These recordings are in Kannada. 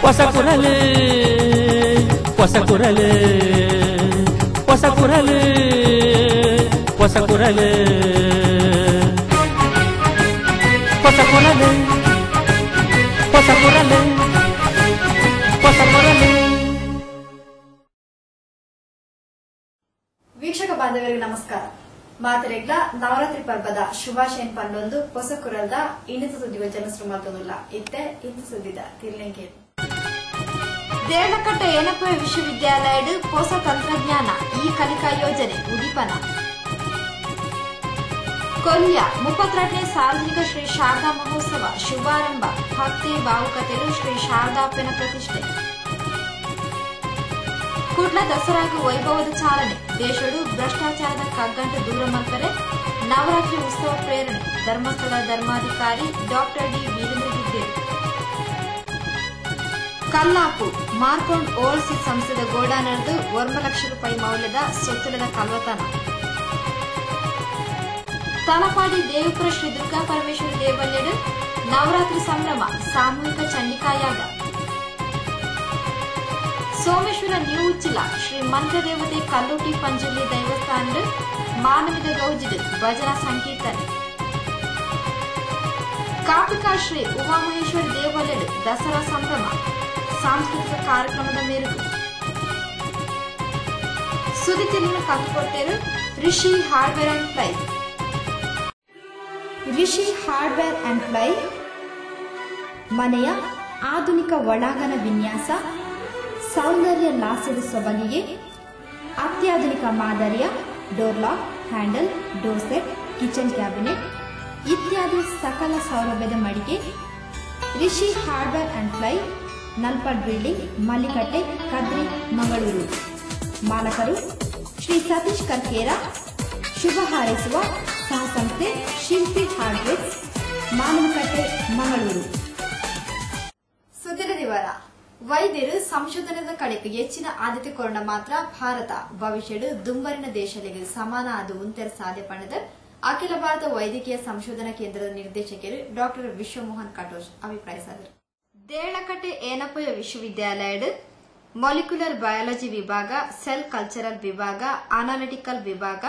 ಹೊಸಕುರಲೆ ಹೊಸಕುರಲೆ ಹೊಸಕುರಲೆ ಹೊಸಕುರಲೆ ಹೊಸಕುರಲೆ ಹೊಸಕುರಲೆ ಹೊಸಕುರಲೆ. ವೀಕ್ಷಕ ಬಾಂಧವರಿಗೆ ನಮಸ್ಕಾರ. ಮಾತರೆಗ್ಲ ನವರಾತ್ರಿ ಪರ್ವದ ಶುಭಾಶಯನ್ ಪಂಡೊಂದು ಹೊಸಕುರಲ್ದ ಇನ್ನಿತ ಸುದ್ದಿಗಳ ಜನಸರು ಮಾತೊಂದುಲ್ಲ ಇತ್ತೆ ಇಂದು ಸುದ್ದಿದ ತಿರ್ಲೆಂಗೆ ದೇರ್ಲಕಟ್ಟ ಏನಪ್ಪ ವಿಶ್ವವಿದ್ಯಾಲಯದ ಹೊಸ ತಂತ್ರಜ್ಞಾನ ಈ ಕಲಿಕಾ ಯೋಜನೆ ಉದೀಪನ ಕೊಲ್ಯ 32ನೇ ಸಾರ್ವಜನಿಕ ಶ್ರೀ ಶಾರದಾ ಮಹೋತ್ಸವ ಶುಭಾರಂಭ ಭಕ್ತಿ ಭಾವುಕತೆಲು ಶ್ರೀ ಶಾರದಾಪ್ಪನ ಪ್ರತಿಷ್ಠೆ ಕುಡ್ಲ ದಸರಾಗ ವೈಭವದ ಚಾಲನೆ ದೇಶಡು ಭ್ರಷ್ಟಾಚಾರದ ಕಗ್ಗಂಟು ದೂರ ಮಲ್ಪರೆ ನವರಾತ್ರಿ ಉತ್ಸವ ಪ್ರೇರಣೆ ಧರ್ಮಸ್ಥಳ ಧರ್ಮಾಧಿಕಾರಿ ಡಾಕ್ಟರ್ ಡಿ ವೀರೇಂದ್ರ ಹೆಗ್ಗೇರಿ ಕಲ್ಲಾಪು ಮಾರ್ಕೊಂಡ್ ಓವರ್ಸೀಸ್ ಸಂಸ್ಥೆದ ಗೋಡಾನರ್ದು 1 ಲಕ್ಷ ರೂಪಾಯಿ ಮೌಲ್ಯದ ಸೊತ್ತುಲದ ಕಲ್ವತನ ತಲಪಾಡಿ ದೇವಪುರ ಶ್ರೀ ದುರ್ಗಾ ಪರಮೇಶ್ವರಿ ದೇವಲ್ಯಡು ನವರಾತ್ರಿ ಸಂಭ್ರಮ ಸಾಮೂಹಿಕ ಚಂಡಿಕಾಯಾಗ ಸೋಮೇಶ್ವರ ನ್ಯೂ ಉಚ್ಚಿಲ ಶ್ರೀ ಮಂತ್ರದೇವತೆ ಕಲ್ಲೂಟಿ ಪಂಜುರ್ಲಿ ದೈವಸ್ಥಾನದ ಮಾನವಿದ ಗೌಜಿಡು ಭಜನಾ ಸಂಕೀರ್ತನೆ ಕಾಪಿಕಾ ಶ್ರೀ ಉಮಾಮಹೇಶ್ವರಿ ದೇವಾಲಯದ ದಸರಾ ಸಂಭ್ರಮ ಸಾಂಸ್ಕೃತಿಕ ಕಾರ್ಯಕ್ರಮದ ಮೇರೆಗೆ ಸುದ್ದಿಯನ್ನು ಕಂಡುಕೊಡ್ತೇವೆ Rishi hardware and ply. Rishi hardware and ply ಮನೆಯ ಆಧುನಿಕ ಒಳಾಂಗಣ ವಿನ್ಯಾಸ ಸೌಂದರ್ಯ ಲಾಸ್ಯದ ಸೊಬಗಿಗೆ ಅತ್ಯಾಧುನಿಕ ಮಾದರಿಯ door lock, handle, door set, kitchen cabinet ಇತ್ಯಾದಿ ಸಕಲ ಸೌಲಭ್ಯದ ಮಳಿಗೆ Rishi hardware and ply, Nalpad building, Mallikatte, Kadri, Mangaluru. ಮಾಲಕರು ಶ್ರೀ ಸತೀಶ್ ಕರ್ಕೇರ. ಶುಭ ಹಾರೈಸುವ ಸಹ ಸಂಸ್ಥೆ ಶಿಲ್ಪಿ ಹಾರ್ಡ್ವೇರ್, ಮಾನವಕಟ್ಟೆ, ಮಂಗಳೂರು. ಸುದ್ದಿನ ವಿವರ. ವೈದ್ಯರು ಸಂಶೋಧನದ ಕಡೆಗೆ ಹೆಚ್ಚಿನ ಆದ್ಯತೆ ಕೊರೊಂಡ ಮಾತ್ರ ಭಾರತ ಭವಿಷ್ಯಡು ದುಂಬರಿನ ದೇಶಗಳಿಗೆ ಸಮಾನ ಅದು ಉಂತೆರ ಸಾಧ್ಯ ಪಡೆದ ಅಖಿಲ ಭಾರತ ವೈದ್ಯಕೀಯ ಸಂಶೋಧನಾ ಕೇಂದ್ರದ ನಿರ್ದೇಶಕರು ಡಾಕ್ಟರ್ ವಿಶ್ವಮೋಹನ್ ಕಟೋಚ್ ಅಭಿಪ್ರಾಯಿಸಿದರು. ದೇಳಕಟ್ಟೆ ಏನಪ್ಪಯ್ಯ ವಿಶ್ವವಿದ್ಯಾಲಯದ ಮಾಲಿಕ್ಯುಲರ್ ಬಯಾಲಜಿ ವಿಭಾಗ, ಸೆಲ್ ಕಲ್ಚರಲ್ ವಿಭಾಗ, ಅನಾಲಿಟಿಕಲ್ ವಿಭಾಗ,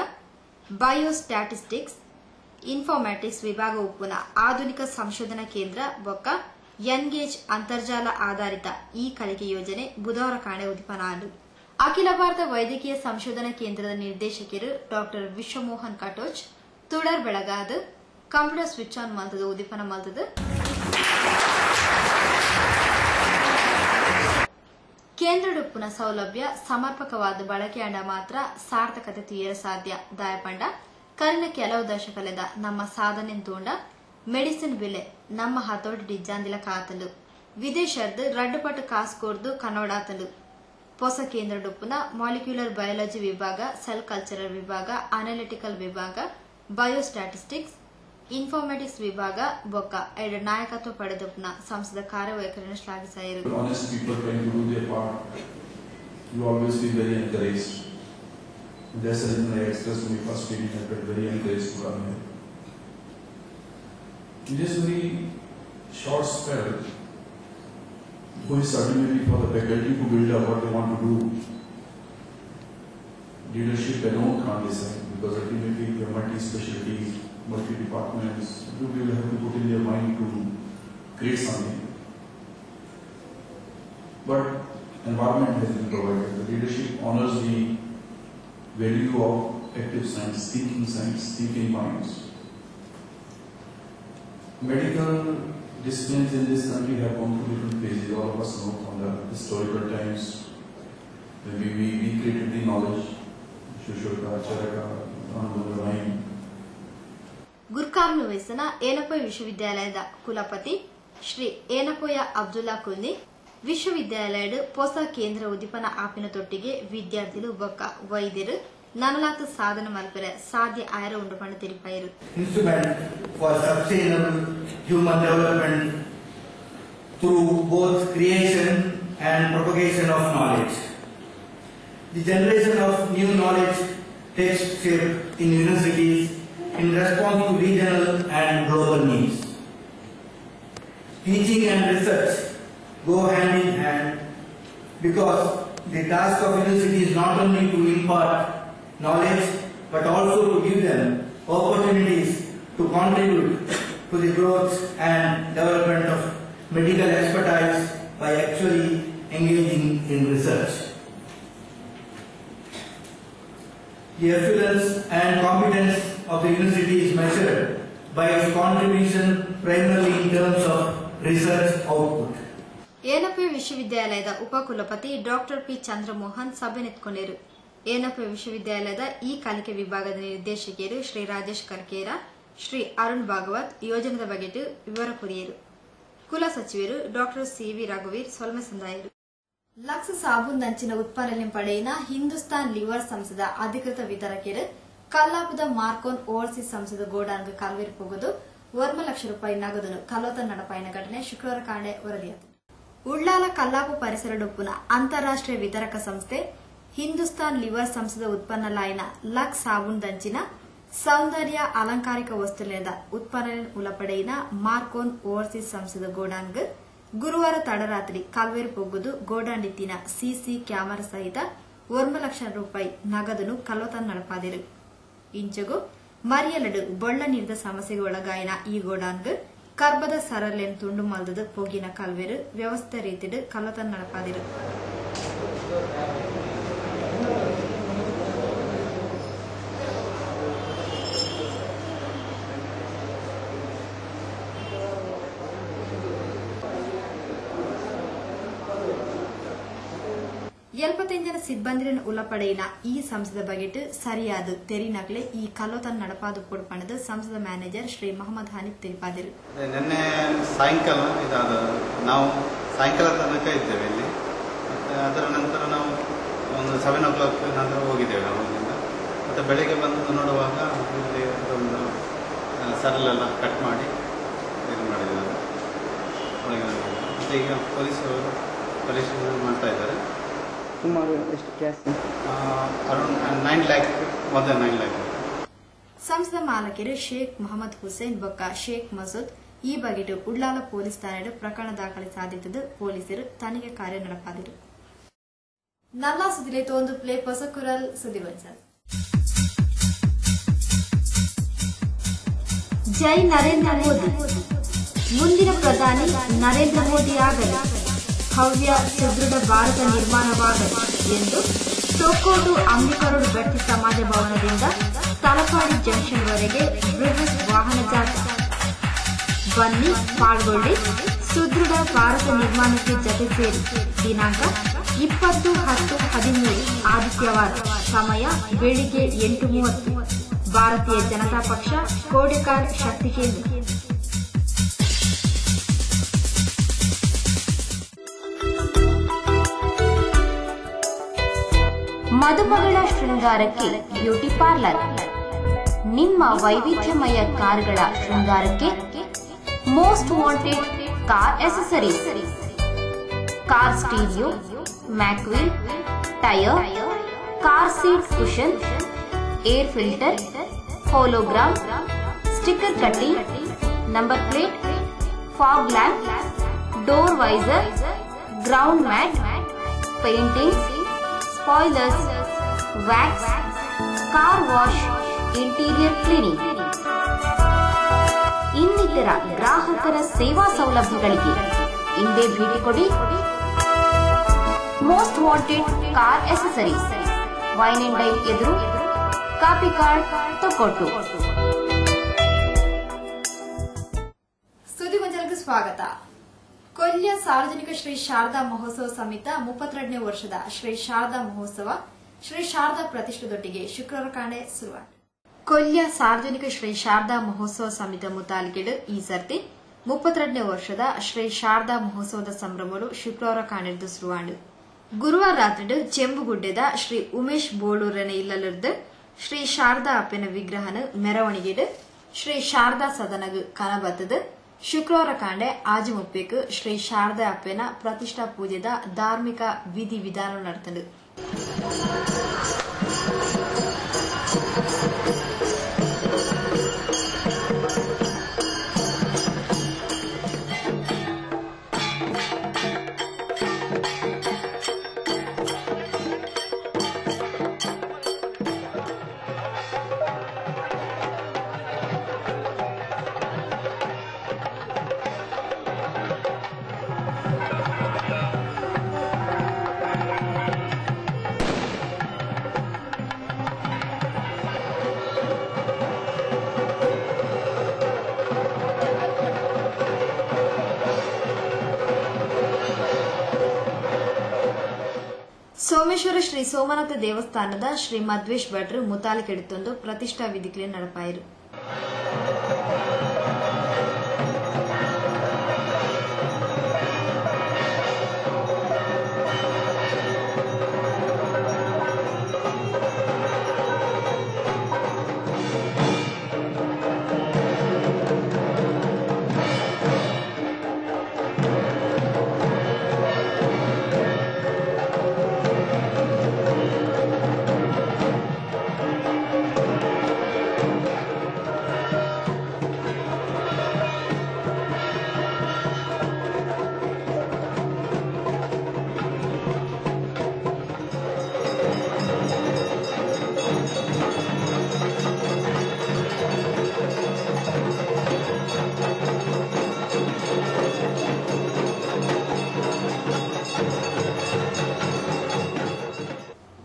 ಬಯೋಸ್ಟ್ಯಾಟಿಸ್ಟಿಕ್ಸ್, ಇನ್ಫಾರ್ಮ್ಯಾಟಿಕ್ಸ್ ವಿಭಾಗ ಉಪ್ಪುನ ಆಧುನಿಕ ಸಂಶೋಧನಾ ಕೇಂದ್ರ ಬೊಕ್ಕ ಎನ್ಗೇಜ್ ಅಂತರ್ಜಾಲ ಆಧಾರಿತ ಈ ಕಲಿಕೆ ಯೋಜನೆ ಬುಧವಾರ ಕಾಣೆ ಉದ್ದಿಪನಾಡು. ಅಖಿಲ ಭಾರತ ವೈದ್ಯಕೀಯ ಸಂಶೋಧನಾ ಕೇಂದ್ರದ ನಿರ್ದೇಶಕರು ಡಾಕ್ಟರ್ ವಿಶ್ವಮೋಹನ್ ಕಟೋಚ್ ತುಡರ್ ಬೆಳಗಾದ ಕಂಪ್ಯೂಟರ್ ಸ್ವಿಚ್ ಆನ್ ಮಲ್ತದ ಉದ್ದಿಪನ ಮಲ್ತದ ಕೇಂದ್ರಡುಪ್ಪುನ ಸೌಲಭ್ಯ ಸಮರ್ಪಕವಾದ ಬಳಕೆಯಂಡ ಮಾತ್ರ ಸಾರ್ಥಕತೆ ತೀರ ಸಾಧ್ಯ ದಾಯಪಂಡ ಕರಿನ ಕೆಲವು ದಶಕಲೆದ ನಮ್ಮ ಸಾಧನೆ ತೋಂಡ ಮೆಡಿಸಿನ್ ಬೆಲೆ ನಮ್ಮ ಹತೋಟಿ ಡಿಜ್ಜಾಂದಿಲ ಕಾತಲು ವಿದೇಶದ ರಡ್ಡುಪಟ್ಟು ಕಾಸ್ಕೋರ್ದು ಕನ್ನಡಾತಲು ಹೊಸ ಕೇಂದ್ರಡುಪ್ಪುನ ಮಾಲಿಕ್ಯುಲರ್ ಬಯಾಲಜಿ ವಿಭಾಗ, ಸೆಲ್ ಕಲ್ಚರಲ್ ವಿಭಾಗ, ಅನಾಲಿಟಿಕಲ್ ವಿಭಾಗ, ಬಯೋಸ್ಟ್ಯಾಟಿಸ್ಟಿಕ್ಸ್, ಇನ್ಫಾರ್ಮ್ಯಾಟಿಕ್ಸ್ ವಿಭಾಗ ಬೊಕ್ಕ ಎರಡು ನಾಯಕತ್ವ ಪಡೆದಪ್ಪನ ಸಂಸ್ಥೆದ ಕಾರ್ಯವೈಖರಿಯನ್ನು ಶ್ಲಾಘಿಸಿದರು. In this very short spell, who is certainly for the faculty to build up what they want to do. Leadership alone can't decide because ultimately there are multi-specialties, multi-departments. People will have to put in their mind to create something. But environment has been provided. The leadership honors the value of active science, thinking minds. Medical disciplines in this country have gone through different phases. All of us know from the historical times when we created the knowledge. Shushoka, Charaka, Anandavarain. ಗುರ್ಕಾರ್ನು ವೇಸನ Yenepoya ವಿಶ್ವವಿದ್ಯಾಲಯದ ಕುಲಪತಿ ಶ್ರೀ ಏನಪೋಯ ಅಬ್ದುಲ್ಲಾ ಕುಲ್ನಿ ವಿಶ್ವವಿದ್ಯಾಲಯದ ಹೊಸ ಕೇಂದ್ರ ಉದ್ದೀಪನ ಆಪಿನ ತೊಟ್ಟಿಗೆ ವಿದ್ಯಾರ್ಥಿಗಳು ಬೊಕ್ಕ ವೈದ್ಯರು ನನಲಾತ ಸಾಧನ ಮಲ್ಪರೆ ಸಾಧ್ಯ ಆಯರ ಉಂಡು ಪಂಡ ತಿರುಪಾಯರು. Instrument for sustainable human development through both creation and propagation of knowledge. The generation of new knowledge takes shape in universities in response to regional and global needs. Teaching and research go hand in hand because the task of university is not only to impart knowledge but also to give them opportunities to contribute to the growth and development of medical expertise by actually engaging in research. The excellence and competence of the university is measured by its contribution primarily in terms of research output. ಏನಪೆ ವಿಶ್ವವಿದ್ಯಾಲಯದ ಉಪಕುಲಪತಿ ಡಾಕ್ಟರ್ ಪಿ ಚಂದ್ರಮೋಹನ್ ಸಭೆ ನೆತ್ಕೊಂಡರು. ಏನಪೆ ವಿಶ್ವವಿದ್ಯಾಲಯದ ಈ ಕಲಿಕೆ ವಿಭಾಗದ ನಿರ್ದೇಶಕಿಯರು ಶ್ರೀ ರಾಜೇಶ್ ಕರ್ಕೇರ, ಶ್ರೀ ಅರುಣ್ ಭಾಗವತ್ ಯೋಜನೆದ ಬಗ್ಗೆ ವಿವರ ಕೊರಿಯರು. ಕುಲ ಸಚಿವರು ಡಾಕ್ಟರ್ ಸಿವಿ ರಘುವೀರ್ ಸೊಲ್ಮೆ ಸಂದಾಯರು. ಲಕ್ಸ್ ಸಾಬೂನ್ ದಂಚಿನ ಉತ್ಪನ್ನ ಪಡೆಯಿನ ಹಿಂದೂಸ್ತಾನ್ ಲಿವರ್ ಸಂಸ್ಥದ ಅಧಿಕೃತ ವಿತರಕರು ಕಲ್ಲಾಪದ ಮಾರ್ಕೋನ್ ಓವರ್ಸೀಸ್ ಸಂಸ್ಥದ ಗೋಡಾನ್ಗೆ ಕಾಲ್ವೇರಿ ಹೋಗುವುದು 1 ಲಕ್ಷ ರೂಪಾಯಿ ನಗದನ್ನು ಕಲ್ಲೋತ ನಡಪಾಯಿನ ಘಟನೆ ಶುಕ್ರವಾರ ಕಾಂಡೆ ವರದಿಯಾಯಿತು. ಉಳ್ಳಾಲ ಕಲ್ಲಾಪು ಪರಿಸರ ಡೊಪ್ಪುನ ಅಂತಾರಾಷ್ಟ್ರೀಯ ವಿತರಕ ಸಂಸ್ಥೆ ಹಿಂದೂಸ್ತಾನ್ ಲಿವರ್ ಸಂಸ್ಥದ ಉತ್ಪನ್ನಲಾಯಿನ ಲಕ್ಸ್ ಸಾಬೂನ್ ದಂಚಿನ ಸೌಂದರ್ಯ ಅಲಂಕಾರಿಕ ವಸ್ತುಲಿನದ ಉತ್ಪನ್ನ ಉಲಪಡೆಯಿನ ಮಾರ್ಕೋನ್ ಓವರ್ಸೀಸ್ ಸಂಸ್ಥದ ಗೋಡಾನ್ಗೆ ಗುರುವಾರ ತಡರಾತ್ರಿ ಕಾಲ್ವೇರಿ ಹೋಗುವುದು ಗೋಡಾಂಡಿತ್ತಿನ ಸಿಸಿ ಕ್ಯಾಮೆರಾ ಸಹಿತ 1 ಲಕ್ಷ ರೂಪಾಯಿ ನಗದನ್ನು ಕಲ್ಲೋತ ನಡಪಾದಿರು. ಇಂಚಗೂ ಮರಿಯಲಡು ಬೊಳ್ಳ ನೀರಿದ ಸಮಸ್ಯೆಗೆ ಒಳಗಾಯಿನ ಈ ಗೋಡಾನ್ಗೆ ಕರ್ಬದ ಸರಲೆನ್ ತುಂಡು ಮಲ್ದದ ಪೋಗಿನ ಕಲ್ವೇರು ವ್ಯವಸ್ಥೆ ರೀತಿಡು ಕಲ್ಲೋತ ನಡಪಾದಿರು. ಜನ ಸಿಬ್ಬಂದಿಯನ್ನು ಉಲಪಡೆಯಿನ ಈ ಸಂಸ್ಥದ ಬಗೆಟ್ ಸರಿಯಾದ ತೆರಿನಗಲೆ ಈ ಕಲ್ಲೋತನ ನಡಪಾದು ಪೊಡ್ಪಣದ ಸಂಸ್ಥದ ಮ್ಯಾನೇಜರ್ ಶ್ರೀ ಮೊಹಮ್ಮದ್ ಹನೀಫ್ ತಿಳಿಸಿದರು. ನಿನ್ನೆ ಸಾಯಂಕಾಲ ಇದಾದ ನಾವು ಸಾಯಂಕಾಲ ತನಕ ಇದ್ದೇವೆ ಇಲ್ಲಿ. ಅದರ ನಂತರ ನಾವು ಒಂದು 7 o'clock ನಂತರ ಹೋಗಿದ್ದೇವೆ ನಾವು ಇಲ್ಲಿಂದ. ಮತ್ತು ಬೆಳಗ್ಗೆ ಬಂದು ನೋಡುವಾಗ ಇಲ್ಲಿ ಒಂದು ಸರಳೆಲ್ಲ ಕಟ್ ಮಾಡಿ ಇದು ಮಾಡಿದ್ದಾರೆ ಒಳಗೆ. ಮತ್ತು ಈಗ ಪೊಲೀಸರು ಪರಿಶೀಲನೆ ಮಾಡ್ತಾ ಇದ್ದಾರೆ. ಸುಮಾರು ಎಷ್ಟು cash? Around 9 lakh, more than 9 lakh. ಸಂಸ್ಥದ ಮಾಲಕರು ಶೇಖ್ ಮೊಹಮ್ಮದ್ ಹುಸೇನ್ ಬೊಕ್ಕ ಶೇಖ್ ಮಸೂದ್ ಈ ಬಗೆಟ್ ಉಳ್ಳಾಲ ಪೊಲೀಸ್ ಠಾಣೆಡು ಪ್ರಕರಣ ದಾಖಲಿಸಿದ್ದು ಪೊಲೀಸರು ತನಿಖೆ ಕಾರ್ಯ ನಡೆಸಿದರು. ನಲ್ಲ ಸುದ್ದಿಲೆ ತೋಂದು ಪ್ಲೇ ಪೊಸಕುರಲ್ ಸುದ್ದಿ ಬಂಚಲ್. ಜೈ ನರೇಂದ್ರ ಮೋದಿ. ಮುಂದಿನ ಪ್ರಧಾನಿ ನರೇಂದ್ರ ಮೋದಿ ಆಗಲಿ, ಭವ್ಯ ಸುದೃಢ ಭಾರತ ನಿರ್ಮಾಣವಾಗಲಿ ಎಂದು ತೊಕ್ಕೋಟು ಅಂಬಿಕರೋಡ್ ಗಟ್ಟಿ ಸಮಾಜ ಭವನದಿಂದ ತಲಪಾಡಿ ಜಂಕ್ಷನ್ವರೆಗೆ ಬೃಹತ್ ವಾಹನ ಜಾಥಾ. ಬನ್ನಿ ಪಾಲ್ಗೊಳ್ಳಿ, ಸುದೃಢ ಭಾರತ ನಿರ್ಮಾಣಕ್ಕೆ ಜತೆ ಸೇರಿ. ದಿನಾಂಕ 20-10-13 ಆದಿತ್ಯವಾರ. ಸಮಯ ಬೆಳಿಗ್ಗೆ 8:30. ಭಾರತೀಯ ಜನತಾ ಪಕ್ಷ, ಕೋಡೆಕಾರ್ ಶಕ್ತಿ ಕೇಂದ್ರ. ಮದುಮಗಳ ಶೃಂಗಾರಕ್ಕೆ ಬ್ಯೂಟಿ ಪಾರ್ಲರ್. ನಿಮ್ಮ ವೈವಿಧ್ಯಮಯ ಕಾರ್ಗಳ ಶೃಂಗಾರಕ್ಕೆ most wanted car accessories, car stereo, mag wheel, tyre, car seat cushion, air filter, hologram, sticker cutting, number plate, fog lamp, door visor, ground mat, painting, spoilers, wax, car wash, interior cleaning ಇನ್ನಿತರ ಗ್ರಾಹಕರ ಸೇವಾ ಸೌಲಭ್ಯಗಳಿಗೆ ಇಂದೇ ಭೇಟಿ ಕೊಡಿ. Most wanted car accessories, wine and dine ಎದುರು, ಕಾಪಿಕಾಡ್, ತೊಕ್ಕೊಟ್ಟು. ಸುದ್ದಿ ಮಂಜಲ್ಗೆ ಸ್ವಾಗತ. ಕೊಲ್ಯ ಸಾರ್ವಜನಿಕ ಶ್ರೀ ಶಾರದಾ ಮಹೋತ್ಸವ ಸಮಿತ 32ನೇ ವರ್ಷದ ಶ್ರೀ ಶಾರದಾ ಮಹೋತ್ಸವ ಶ್ರೀ ಶಾರದಾ ಪ್ರತಿಷ್ಠೆದೊಟ್ಟಿಗೆ ಶುಕ್ರವಾರ ಕಾಂಡೆ ಶುರುವಾಟ. ಕೊಲ್ಯ ಸಾರ್ವಜನಿಕ ಶ್ರೀ ಶಾರದಾ ಮಹೋತ್ಸವ ಸಮಿತ ಮುತಾಲಿಕೆಡು ಈ ಸರ್ತಿ 32ನೇ ವರ್ಷದ ಶ್ರೀ ಶಾರದಾ ಮಹೋತ್ಸವದ ಸಂಭ್ರಮಗಳು ಶುಕ್ರವಾರ ಕಾಂಡೆದ್ದು ಶುರುವಾಂಡು. ಗುರುವಾರ ರಾತ್ರಿ ಚೆಂಬುಗುಡ್ಡೆದ ಶ್ರೀ ಉಮೇಶ್ ಬೋಳೂರನ ಇಲ್ಲಲಿರ್ದು ಶ್ರೀ ಶಾರದಾ ಅಪ್ಪನ ವಿಗ್ರಹನ ಮೆರವಣಿಗೆಡು ಶ್ರೀ ಶಾರದಾ ಸದನಗ ಕನಬತ್ತದು ಶುಕ್ರವಾರ ಕಾಂಡೆ ಆಜಿ ಮುಪ್ಪೇಕ್ ಶ್ರೀ ಶಾರದಾ ಅಪ್ಪೆನ ಪ್ರತಿಷ್ಠಾ ಪೂಜೆದ ಧಾರ್ಮಿಕ ವಿಧಿ ವಿಧಾನ ನಡೆತಂಡು. ಸೋಮೇಶ್ವರ ಶ್ರೀ ಸೋಮನಾಥ ದೇವಸ್ಥಾನದ ಶ್ರೀ ಮಧ್ವೇಶ್ ಭಟ್ರು ಮುತಾಲಿಕೆಡುತ್ತೊಂದು ಪ್ರತಿಷ್ಠಾ ವಿಧಿಗಳು ನಡಪಾಯಿರು.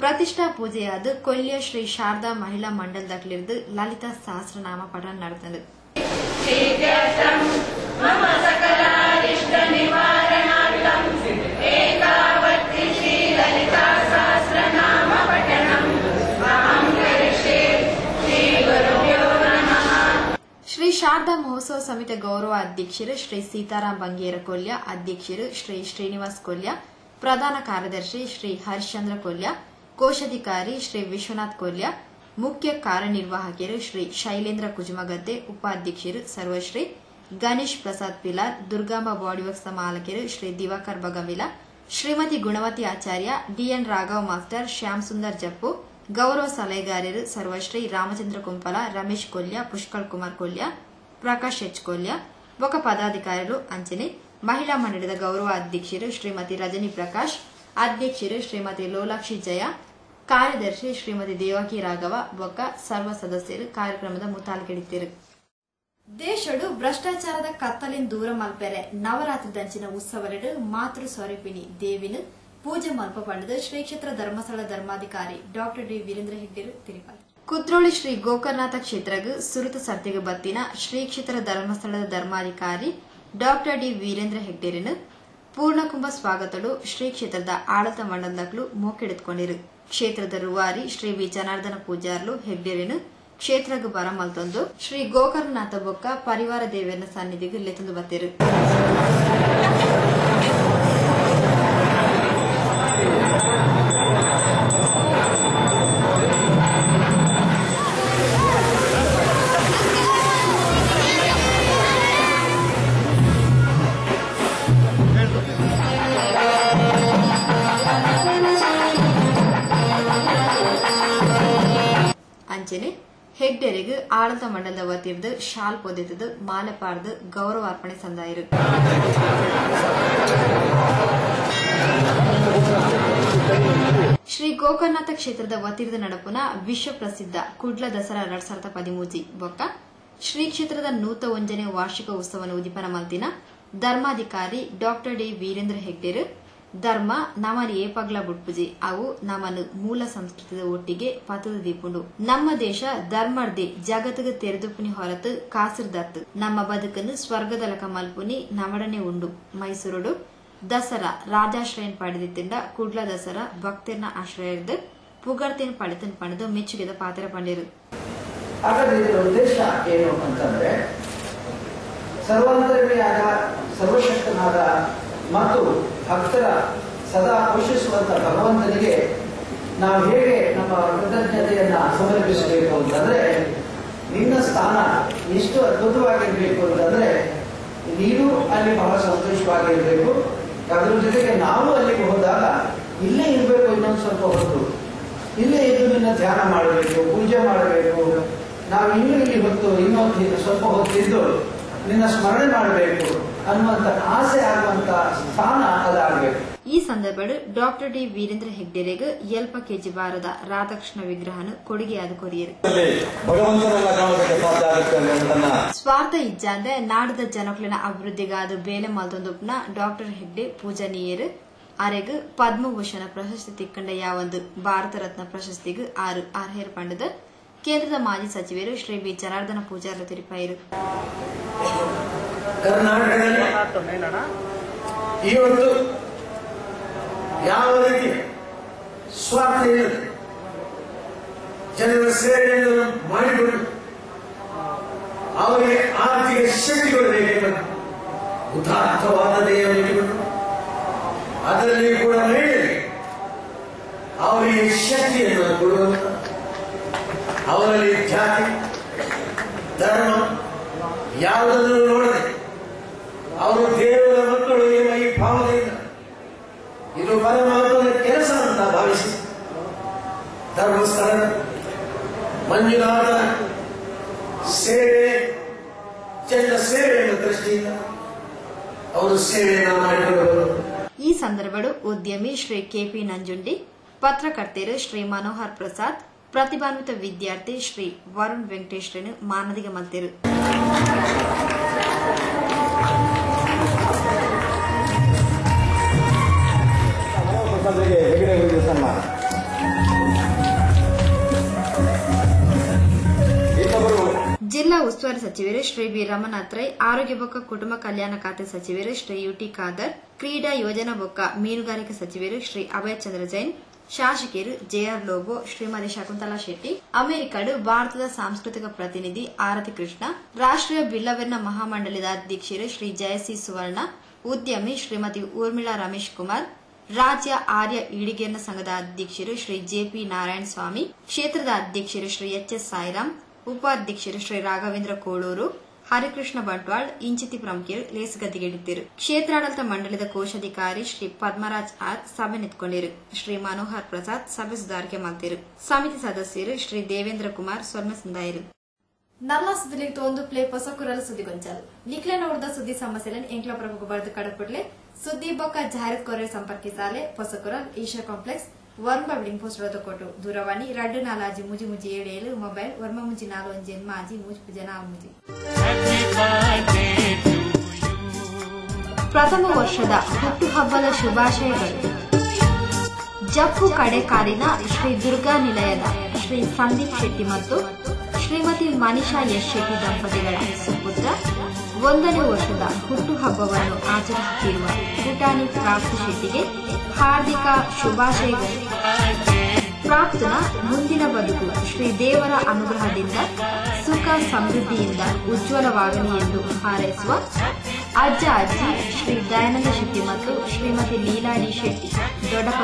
ಪ್ರತಿಷ್ಠಾ ಪೂಜೆಯಾದ ಕೊಲ್ಲಿಯ ಶ್ರೀ ಶಾರದಾ ಮಹಿಳಾ ಮಂಡಲದಲ್ಲಿருந்து ಲಲಿತಾ ಸಹಸ್ರನಾಮ ಪಠಣ ನಡೆದದು. ಶ್ರೀ ಶಾರದಾ ಮಹೋತ್ಸವ ಸಮಿತಿ ಗೌರವ ಅಧ್ಯಕ್ಷರು ಶ್ರೀ ಸೀತಾರಾಮ್ ಬಂಗೇರ ಕೊಲ್ಯ, ಅಧ್ಯಕ್ಷರು ಶ್ರೀ ಶ್ರೀನಿವಾಸ್ ಕೊಲ್ಯ, ಪ್ರಧಾನ ಕಾರ್ಯದರ್ಶಿ ಶ್ರೀ ಹರಿಶ್ಚಂದ್ರ ಕೊಲ್ಯ, ಕೋಶಾಧಿಕಾರಿ ಶ್ರೀ ವಿಶ್ವನಾಥ್ ಕೊಲ್ಯ, ಮುಖ್ಯ ಕಾರ್ಯನಿರ್ವಾಹಕರು ಶ್ರೀ ಶೈಲೇಂದ್ರ ಕುಜುಮಗದ್ದೆ, ಉಪಾಧ್ಯಕ್ಷರು ಸರ್ವಶ್ರೀ ಗಣೇಶ್ ಪ್ರಸಾದ್ ಪಿಲಾರ್, ದುರ್ಗಾಂಬ ಬಾಡಿವರ್ಕ್ಸ್ ಮಾಲಕರು ಶ್ರೀ ದಿವಾಕರ್ ಬಗಮಿಲ, ಶ್ರೀಮತಿ ಗುಣವತಿ ಆಚಾರ್ಯ, ಡಿಎನ್ ರಾಘವ್ ಮಾಸ್ಟರ್, ಶ್ಯಾಮ್ ಸುಂದರ್ ಜಪ್ಪು, ಗೌರವ ಸಲಹೆಗಾರರು ಸರ್ವಶ್ರೀ ರಾಮಚಂದ್ರ ಕುಂಪಲ, ರಮೇಶ್ ಕೊಲ್ಯ, ಪುಷ್ಕಳ್ ಕುಮಾರ್ ಕೊಲ್ಯ, ಪ್ರಕಾಶ್ ಎಚ್ ಕೊಲ್ಯ, ఒక ಪದಾಧಿಕಾರಿಗಳು ಅಂಚನೆ ಮಹಿಳಾ ಮಂಡಳದ ಗೌರವ ಅಧ್ಯಕ್ಷರು ಶ್ರೀಮತಿ ರಜನಿ ಪ್ರಕಾಶ್, ಅಧ್ಯಕ್ಷರು ಶ್ರೀಮತಿ ಲೋಲಾಕ್ಷಿ ಜಯ, ಕಾರ್ಯದರ್ಶಿ ಶ್ರೀಮತಿ ದೇವಕಿ ರಾಘವ ಬೊಕ್ಕ ಸರ್ವ ಸದಸ್ಯರು ಕಾರ್ಯಕ್ರಮದ ಮುತಾಲಿಕೆಡಿದ್ದರು. ದೇಶಡು ಭ್ರಷ್ಟಾಚಾರದ ಕತ್ತಲಿನ ದೂರ ಮಲ್ಪೆರೆ ನವರಾತ್ರಿ ದಂಚಿನ ಉತ್ಸವರೆಡು ಮಾತೃ ಸ್ವರೂಪಿಣಿ ದೇವಿನ ಪೂಜೆ ಮಲ್ಪ ಪಡೆದು ಶ್ರೀ ಕ್ಷೇತ್ರ ಧರ್ಮಸ್ಥಳ ಧರ್ಮಾಧಿಕಾರಿ ಡಾಕ್ಟರ್ ಡಿ ವೀರೇಂದ್ರ ಹೆಗ್ಡೆರು ತಿರುಪತಿ ಕುದ್ರೋಳಿ ಶ್ರೀ ಗೋಕರ್ಣನಾಥ ಕ್ಷೇತ್ರಗ ಸುರುತು ಸರ್ತಿಗೆ ಬತ್ತಿನ ಶ್ರೀ ಕ್ಷೇತ್ರ ಧರ್ಮಸ್ಥಳದ ಧರ್ಮಾಧಿಕಾರಿ ಡಾಕ್ಟರ್ ಡಿ ವೀರೇಂದ್ರ ಹೆಗ್ಡೆರಿನ ಪೂರ್ಣಕುಂಭ ಸ್ವಾಗತಡು ಶ್ರೀ ಕ್ಷೇತ್ರದ ಆಡಳಿತ ಮಂಡಲದಕ್ಕೂ ಮೋಕೆಡೆದುಕೊಂಡಿರು. ಕ್ಷೇತ್ರದ ರೂವಾರಿ ಶ್ರೀ ವಿ ಜನಾರ್ದನ ಪೂಜಾರ್ಲು ಹೆಗ್ಡೆರಿನ ಕ್ಷೇತ್ರಗ ಬರಮಲ್ತೊಂದು ಶ್ರೀ ಗೋಕರ್ಣನಾಥ ಬೊಕ್ಕ ಪರಿವಾರ ದೇವಿಯರ ಸನ್ನಿಧಿಗೆ ಲೆತ್ತೊಂದು ಬತ್ತಿರು. ಅಂಚನೆ ಹೆಗ್ಡೆರಿಗೆ ಆಡಳಿತ ಮಂಡಲದ ವತಿಯಿಂದ ಶಾಲ್ ಪೊದೆತದು ಮಾಲೆ ಪಾರ್ದು ಗೌರವ ಅರ್ಪಣೆ ಸಂದಾಯಿರು. ಶ್ರೀ ಗೋಕರ್ಣನಾಥ ಕ್ಷೇತ್ರದ ವತಿಯಿಂದ ನಡಪುನ ವಿಶ್ವ ಪ್ರಸಿದ್ಧ ಕುಡ್ಲ ದಸರಾ 2013 ಬೊಕ್ಕ ಶ್ರೀ ಕ್ಷೇತ್ರದ ನೂತ 1ನೇ ವಾರ್ಷಿಕ ಉತ್ಸವವನ್ನು ಉದಿಪನ ಮಲ್ತಿನ ಧರ್ಮಾಧಿಕಾರಿ ಡಾಕ್ಟರ್ ಡಿ ವೀರೇಂದ್ರ ಹೆಗ್ಡೆರು ಧರ್ಮ ನಮ್ಮನ್ನು ಏಪಗ್ಲ ಬುಟ್ಪುಜಿ ಅವು ನಮ್ಮನ್ನು ಮೂಲ ಸಂಸ್ಕೃತಿದ ಒಟ್ಟಿಗೆ ಪತದ ದೀಪುಂಡು. ನಮ್ಮ ದೇಶ ಧರ್ಮರ್ದೆ ಜಗತ್ತಿಗೆ ತೆರೆದುಪುನಿ ಹೊರತು ಕಾಸಿರ್ದತ್ತು ನಮ್ಮ ಬದುಕನ್ನು ಸ್ವರ್ಗದಲಕ ಮಲ್ಪುನಿ ನಮಡನೆ ಉಂಡು. ಮೈಸೂರುಡು ದಸರಾ ರಾಜಾಶ್ರಯನ್ ಪಡೆದಿತ್ತಿಂಡ ಕುಡ್ಲ ದಸರಾ ಭಕ್ತರನ್ನ ಆಶ್ರಯ ಇದ್ದು ಪುಗರ್ತಿನ ಪಡೆತನ ಪಡೆದು ಮೆಚ್ಚುಗೆದ ಪಾತ್ರ ಪಡೆಯರು. ಹಾಗಾದ್ರೆ ಇದರ ಉದ್ದೇಶ ಏನು ಅಂತಂದ್ರೆ ಸರ್ವಾಂತರ್ಯಾಮಿಯಾದ ಸರ್ವಶಕ್ತನಾದ ಮತ್ತು ಭಕ್ತರ ಸದಾ ಪೋಷಿಸುವಂತ ಭಗವಂತನಿಗೆ ನಾವು ಹೇಗೆ ನಮ್ಮ ಕೃತಜ್ಞತೆಯನ್ನ ಸಮರ್ಪಿಸಬೇಕು ಅಂತಂದ್ರೆ ನಿನ್ನ ಸ್ಥಾನ ಎಷ್ಟು ಅದ್ಭುತವಾಗಿರ್ಬೇಕು ಅಂತಂದ್ರೆ ನೀನು ಅಲ್ಲಿ ಬಹಳ ಸಂತೋಷವಾಗಿರಬೇಕು. ಅದ್ರ ಜೊತೆಗೆ ನಾವು ಅಲ್ಲಿಗೆ ಹೋದಾಗ ಇಲ್ಲೇ ಇರಬೇಕು, ಇನ್ನೊಂದು ಸ್ವಲ್ಪ ಹೊತ್ತು ಇಲ್ಲೇ ಇದ್ದು ನಿನ್ನ ಧ್ಯಾನ ಮಾಡಬೇಕು, ಪೂಜೆ ಮಾಡಬೇಕು. ನಾವು ಇನ್ನೂ ಇಲ್ಲಿ ಹೊತ್ತು ಇನ್ನೊಂದು ಸ್ವಲ್ಪ ಹೊತ್ತಿದ್ದು ನಿನ್ನ ಸ್ಮರಣೆ ಮಾಡಬೇಕು ಅನ್ನುವಂಥ ಆಸೆ ಆಗುವಂತ ಸ್ಥಾನ ಅದಾಗಬೇಕು. ಈ ಸಂದರ್ಭದಲ್ಲಿ ಡಾಕ್ಟರ್ ಡಿ ವೀರೇಂದ್ರ ಹೆಗ್ಡೆರೆಗೆ ಎಲ್ಪ ಕೆಜಿ ವಾರದ ರಾಧಾಕೃಷ್ಣ ವಿಗ್ರಹನು ಕೊಡುಗೆಯಾದ ಕೊರಿಯರು. ಸ್ವಾರ್ಥ ಇಜ್ಜಾಂದೆ ನಾಡದ ಜನಕುಲಿನ ಅಭಿವೃದ್ಧಿಗಾದ ಬೇಲೆ ಮಲ್ತೊಂದುಪ್ನ ಡಾಕ್ಟರ್ ಹೆಗ್ಡೆ ಪೂಜನೀಯರು ಅರೆಗ್ ಪದ್ಮಭೂಷಣ ಪ್ರಶಸ್ತಿ ತಿಕ್ಕಂಡ ಯಾವೊಂದು ಭಾರತ ರತ್ನ ಪ್ರಶಸ್ತಿಗೆ ಆರು ಅರ್ಹರು ಪಂಡದ ಕೇಂದ್ರದ ಮಾಜಿ ಸಚಿವರು ಶ್ರೀ ಬಿ ಜನಾರ್ದನ ಪೂಜಾರ ತಿರುಪಾಯಿರು. ಕರ್ನಾಟಕದಲ್ಲಿ ಇವತ್ತು ಯಾವ ರೀತಿ ಸ್ವಾರ್ಥ ಇಲ್ಲದೆ ಜನರ ಸೇವೆಯನ್ನು ಮಾಡಿಕೊಂಡು ಅವರಿಗೆ ಆರ್ಥಿಕ ಶಕ್ತಿ ಕೊಡಬೇಕೆಂಬ ಉದಾತ್ತವಾದ ದೇವರಿಟ್ಟುಕೊಂಡು ಅದರಲ್ಲಿ ಕೂಡ ಮಹಿಳೆಯರಿಗೆ ಅವರಿಗೆ ಶಕ್ತಿಯನ್ನು ಕೊಡುವಂತ, ಅವರಲ್ಲಿ ಜಾತಿ ಧರ್ಮ ಯಾವುದನ್ನು ನೋಡದೆ ಅವರು ದೇವರ ಮಕ್ಕಳು ಎಂಬ ಈ ಭಾವನೆಯಿಂದ ಇದು ಪರಮಾತ್ಮನ ಕೆಲಸ ಅಂತ ಭಾವಿಸಿ ಧರ್ಮಸ್ಥಳ ಮಂಜುನಾಥ ಸೇವೆ ಚಂದ ಸೇವೆ ಎಂಬ ದೃಷ್ಟಿಯಿಂದ ಅವರು ಸೇವೆಯನ್ನು ಮಾಡಿಕೊಳ್ಳಬಹುದು. ಈ ಸಂದರ್ಭಗಳು ಉದ್ಯಮಿ ಶ್ರೀ ಕೆಪಿ ನಂಜುಂಡಿ, ಪತ್ರಕರ್ತೆಯರು ಶ್ರೀ ಮನೋಹರ್ ಪ್ರಸಾದ್, ಪ್ರತಿಭಾನ್ವಿತ ವಿದ್ಯಾರ್ಥಿ ಶ್ರೀ ವರುಣ್ ವೆಂಕಟೇಶ್ರನ್ನು ಮಾನದಿಗೆ ಮಲ್ತಿರು. ಜಿಲ್ಲಾ ಉಸ್ತುವಾರಿ ಸಚಿವರು ಶ್ರೀ ಬಿ ರಮನಾಥ್ ರೈ, ಆರೋಗ್ಯ ಬೊಕ್ಕ ಕುಟುಂಬ ಕಲ್ಯಾಣ ಖಾತೆ ಸಚಿವರು ಶ್ರೀ ಯುಟಿ ಖಾದರ್, ಕ್ರೀಡಾ ಯೋಜನಾ ಬೊಕ್ಕ ಮೀನುಗಾರಿಕೆ ಸಚಿವರು ಶ್ರೀ ಅಭಯ್ ಚಂದ್ರ ಜೈನ್, ಶಾಸಕಿಯರು ಜೆಆರ್ ಲೋಬೋ, ಶ್ರೀಮತಿ ಶಕುಂತಲಾ ಶೆಟ್ಟಿ, ಅಮೆರಿಕದ ಭಾರತದ ಸಾಂಸ್ಕೃತಿಕ ಪ್ರತಿನಿಧಿ ಆರತಿ ಕೃಷ್ಣ, ರಾಷ್ಟ್ರೀಯ ಬಿಲ್ಲವೆನ್ನ ಮಹಾಮಂಡಲದ ಅಧ್ಯಕ್ಷರು ಶ್ರೀ ಜಯಸಿ ಸುವರ್ಣ, ಉದ್ಯಮಿ ಶ್ರೀಮತಿ ಊರ್ಮಿಳಾ ರಮೇಶ್ ಕುಮಾರ್, ರಾಜ್ಯ ಆರ್ಯ ಈಡಿಗೇರ್ನ ಸಂಘದ ಅಧ್ಯಕ್ಷರು ಶ್ರೀ ಜೆಪಿ ನಾರಾಯಣ ಸ್ವಾಮಿ, ಕ್ಷೇತ್ರದ ಅಧ್ಯಕ್ಷರು ಶ್ರೀ ಎಚ್ಎಸ್ ಸಾಯಿರಾಮ್, ಉಪಾಧ್ಯಕ್ಷರು ಶ್ರೀ ರಾಘವೇಂದ್ರ ಕೋಳೂರು, ಹರಿಕೃಷ್ಣ ಬಂಟ್ವಾಳ್ ಇಂಚಿತಿ ಪ್ರಮುಖರು ಲೇಸಗದ್ದಿಗೆಡಿದ್ದರು. ಕ್ಷೇತ್ರಾಡಳಿತ ಮಂಡಳದ ಕೋಶಾಧಿಕಾರಿ ಶ್ರೀ ಪದ್ಮರಾಜ್ ಆರ್ ಸಭೆ ನಿಂತ್ಕೊಂಡಿರು. ಶ್ರೀ ಮನೋಹರ್ ಪ್ರಸಾದ್ ಸಭೆ ಸುಧಾರಿಕೆ ಮಾಡ್ತಿರು. ಸಮಿತಿ ಸದಸ್ಯರು ಶ್ರೀ ದೇವೇಂದ್ರ ಕುಮಾರ್ ಸೊಲ್ಮೆ ಸಂದಾಯರು. ನಮ್ಮ ಸುದ್ದಿಲಿಗೆ ತೋಂದು ಪ್ಲೇ ಹೊಸ ಕುರಲ್ ಸುದ್ದಿಗೊಂಚಲ್ ನಿಕ್ಲೆ ನೋಡಿದ ಸುದ್ದಿ ಸಮಸ್ಯೆಗಳನ್ನು ಎಂಕ್ಲ ಪ್ರಮುಖ ಬರೆದು ಕಡಪಡ್ಲೆ ಸುದ್ದಿ ಬೊಕ್ಕ ಜಾಹೀರಾತ್ ಕೊರೆ ಸಂಪರ್ಕಿಸಾಲೆ ಹೊಸ ಕುರಲ್ Isha complex Varma building post ರೋದಕೋಟು ದೂರವಾಣಿ 2457 ಮೊಬೈಲ್ ವರ್ಮ ಮುಂಚಿ 41 ಮಾಜಿ ಮುಜ್ ಜನ ಮುಜಿ. ಪ್ರಥಮ ವರ್ಷದ ಹುಟ್ಟುಹಬ್ಬದ ಶುಭಾಶಯಗಳು. ಜಪ್ಪು ಕಡೆಕಾರಿನ ಶ್ರೀ ದುರ್ಗಾ ನಿಲಯದ ಶ್ರೀ ಸಂದೀಪ್ ಶೆಟ್ಟಿ ಮತ್ತು ಶ್ರೀಮತಿ ಮನಿಷಾ ಎಸ್ ಶೆಟ್ಟಿ ದಂಪತಿಗಳ ಸುಪುತ್ರ 1ನೇ ವರ್ಷದ ಹುಟ್ಟುಹಬ್ಬವನ್ನು ಆಚರಿಸುತ್ತಿರುವ ಪುಟಾಣಿ ಪ್ರಾಪ್ತಿ ಶೆಟ್ಟಿಗೆ ಹಾರ್ದಿಕ ಶುಭಾಶಯಗಳು. ಪ್ರಾಪ್ತನ ಮುಂದಿನ ಬದುಕು ಶ್ರೀ ದೇವರ ಅನುಗ್ರಹದಿಂದ ಸುಖ ಸಮೃದ್ಧಿಯಿಂದ ಉಜ್ವಲವಾಗಲಿ ಎಂದು ಹಾರೈಸುವ ಅಜ್ಜ ಅಜ್ಜಿ ಶ್ರೀ ದಯಾನಂದ ಶೆಟ್ಟಿ ಮತ್ತು ಶ್ರೀಮತಿ ಲೀಲಾಡಿ ಶೆಟ್ಟಿ ದೊಡ್ಡಪ್ಪ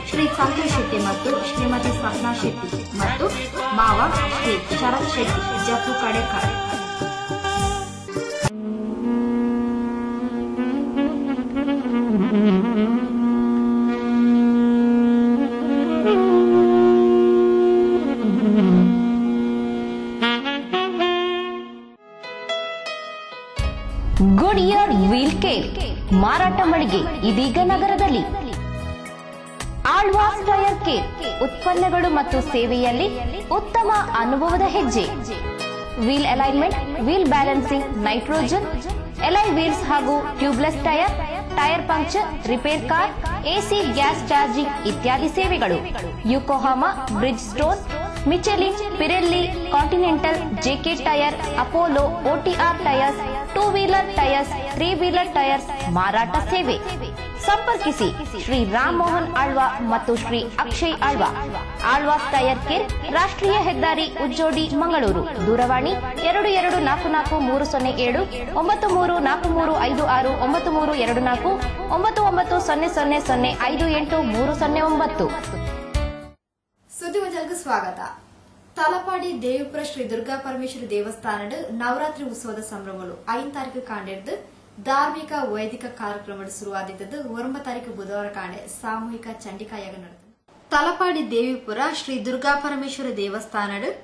ಶ್ರೀ ಸಂತೋಷ್ ಶೆಟ್ಟಿ ಮತ್ತು ಶ್ರೀಮತಿ ಸಪ್ನಾ ಶೆಟ್ಟಿ ಮತ್ತು ಮಾವ ಶ್ರೀ ಶರತ್ ಶೆಟ್ಟಿ ಜಪ್ಪು ಕಡೆಕಾರ್. ಗುಡಿಯರ್ ವೀಲ್ ಕೇರ್ ಮಾರಾಟ ಮಳಿಗೆ ಇದೀಗ ನಗರದಲ್ಲಿ. ಆಳ್ವಾಸ್ ಟೈರ್ ಕೇರ್ ಉತ್ಪನ್ನಗಳು ಮತ್ತು ಸೇವೆಯಲ್ಲಿ ಉತ್ತಮ ಅನುಭವದ ಹೆಜ್ಜೆ. Wheel alignment, wheel balancing, nitrogen, alloy wheels ಹಾಗೂ tubeless tyre, tyre puncture, repair car, AC, gas charging ಇತ್ಯಾದಿ ಸೇವೆಗಳು. Yokohama, Bridgestone, Michelin, Pirelli, Continental, JK tyre, Apollo, OTR tyres, 2 wheeler tyres, 3 wheeler tyres ಮಾರಾಟ ಸೇವೆ. ಸಂಪರ್ಕಿಸಿ ಶ್ರೀ ರಾಮ್ ಮೋಹನ್ ಆಳ್ವಾ ಮತ್ತು ಶ್ರೀ ಅಕ್ಷಯ್ ಆಳ್ವಾ. ಆಳ್ವಾಸ್ ಟೈರ್ ಕೇರ್, ರಾಷ್ಟ್ರೀಯ ಹೆದ್ದಾರಿ ಉಜ್ಜೋಡಿ, ಮಂಗಳೂರು. ದೂರವಾಣಿ 22443007 934356 9324 9900058309. ಸುದ್ದಿಗೊಂಚಲ್ಗೆ ಸ್ವಾಗತ. ತಲಪಾಡಿ ದೇವಿಪುರ ಶ್ರೀ ದುರ್ಗಾ ಪರಮೇಶ್ವರಿ ದೇವಸ್ಥಾನದ ನವರಾತ್ರಿ ಉತ್ಸವದ ಸಂಭ್ರಮಗಳು 5 ತಾರೀಕು ಕಾಂಡಿದ್ದು ಧಾರ್ಮಿಕ ವೈದಿಕ ಕಾರ್ಯಕ್ರಮ ಶುರುವಾದಿದ್ದು 9 ತಾರೀಕು ಬುಧವಾರ ಕಾಂಡೆ ಸಾಮೂಹಿಕ ಚಂಡಿಕಾಯಾಗ ನಡೆದಿದೆ. ತಲಪಾಡಿ ದೇವಿಪುರ ಶ್ರೀ ದುರ್ಗಾ ಪರಮೇಶ್ವರಿ ದೇವಸ್ಥಾನದ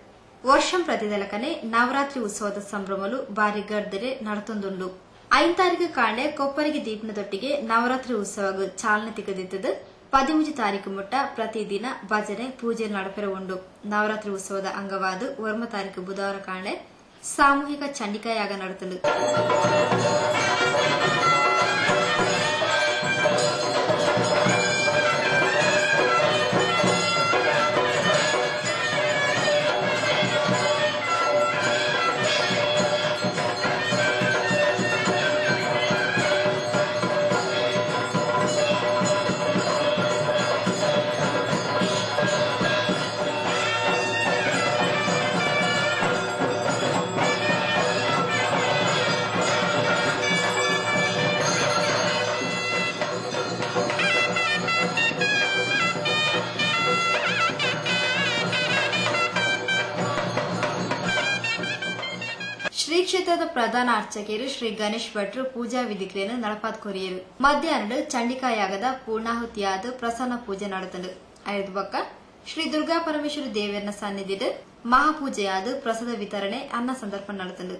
ವರ್ಷಂ ಪ್ರತಿದಲಕನೆ ನವರಾತ್ರಿ ಉತ್ಸವದ ಸಂಭ್ರಮಗಳು ಭಾರಿ ಗರ್ದಡೆ ನಡೆತೊಂದುಂಡು. 5 ತಾರೀಕು ಕಾಂಡೆ ಕೊಪ್ಪರಿಗೆ ದೀಪನದೊಟ್ಟಿಗೆ ನವರಾತ್ರಿ ಉತ್ಸವಕ್ಕೆ ಚಾಲನೆ ತೆಗೆದಿದ್ದು 13 ತಾರೀಕು ಮುಟ್ಟ ಪ್ರತಿದಿನ ಭಜನೆ ಪೂಜೆ ನಡೆಪೆರ ಉಂಡು. ನವರಾತ್ರಿ ಉತ್ಸವದ ಅಂಗವಾದ 9 ತಾರೀಕು ಬುಧವಾರ ಕಾಂಡೆ ಸಾಮೂಹಿಕ ಚಂಡಿಕಾಯಾಗ ನಡೆತಲು. ಶ್ರೀ ಕ್ಷೇತ್ರದ ಪ್ರಧಾನ ಅರ್ಚಕರು ಶ್ರೀ ಗಣೇಶ್ ಭಟ್ರು ಪೂಜಾ ವಿಧಿಗಳನ್ನು ನಡಪಾತ್ ಕೊರಿಯರು. ಮಧ್ಯಾಹ್ನ ಚಂಡಿಕಾಯಾಗದ ಪೂರ್ಣಾಹುತಿಯಾದ ಪ್ರಸನ್ನ ಪೂಜೆ ನಡೆತಂಡು. ಐದು ಬಕ್ಕ ಶ್ರೀ ದುರ್ಗಾ ಪರಮೇಶ್ವರಿ ದೇವಿಯರ ಸನ್ನಿಧಿದ ಮಹಾಪೂಜೆಯಾದ ಪ್ರಸಾದ ವಿತರಣೆ ಅನ್ನ ಸಂದರ್ಭ ನಡೆತಂಡು.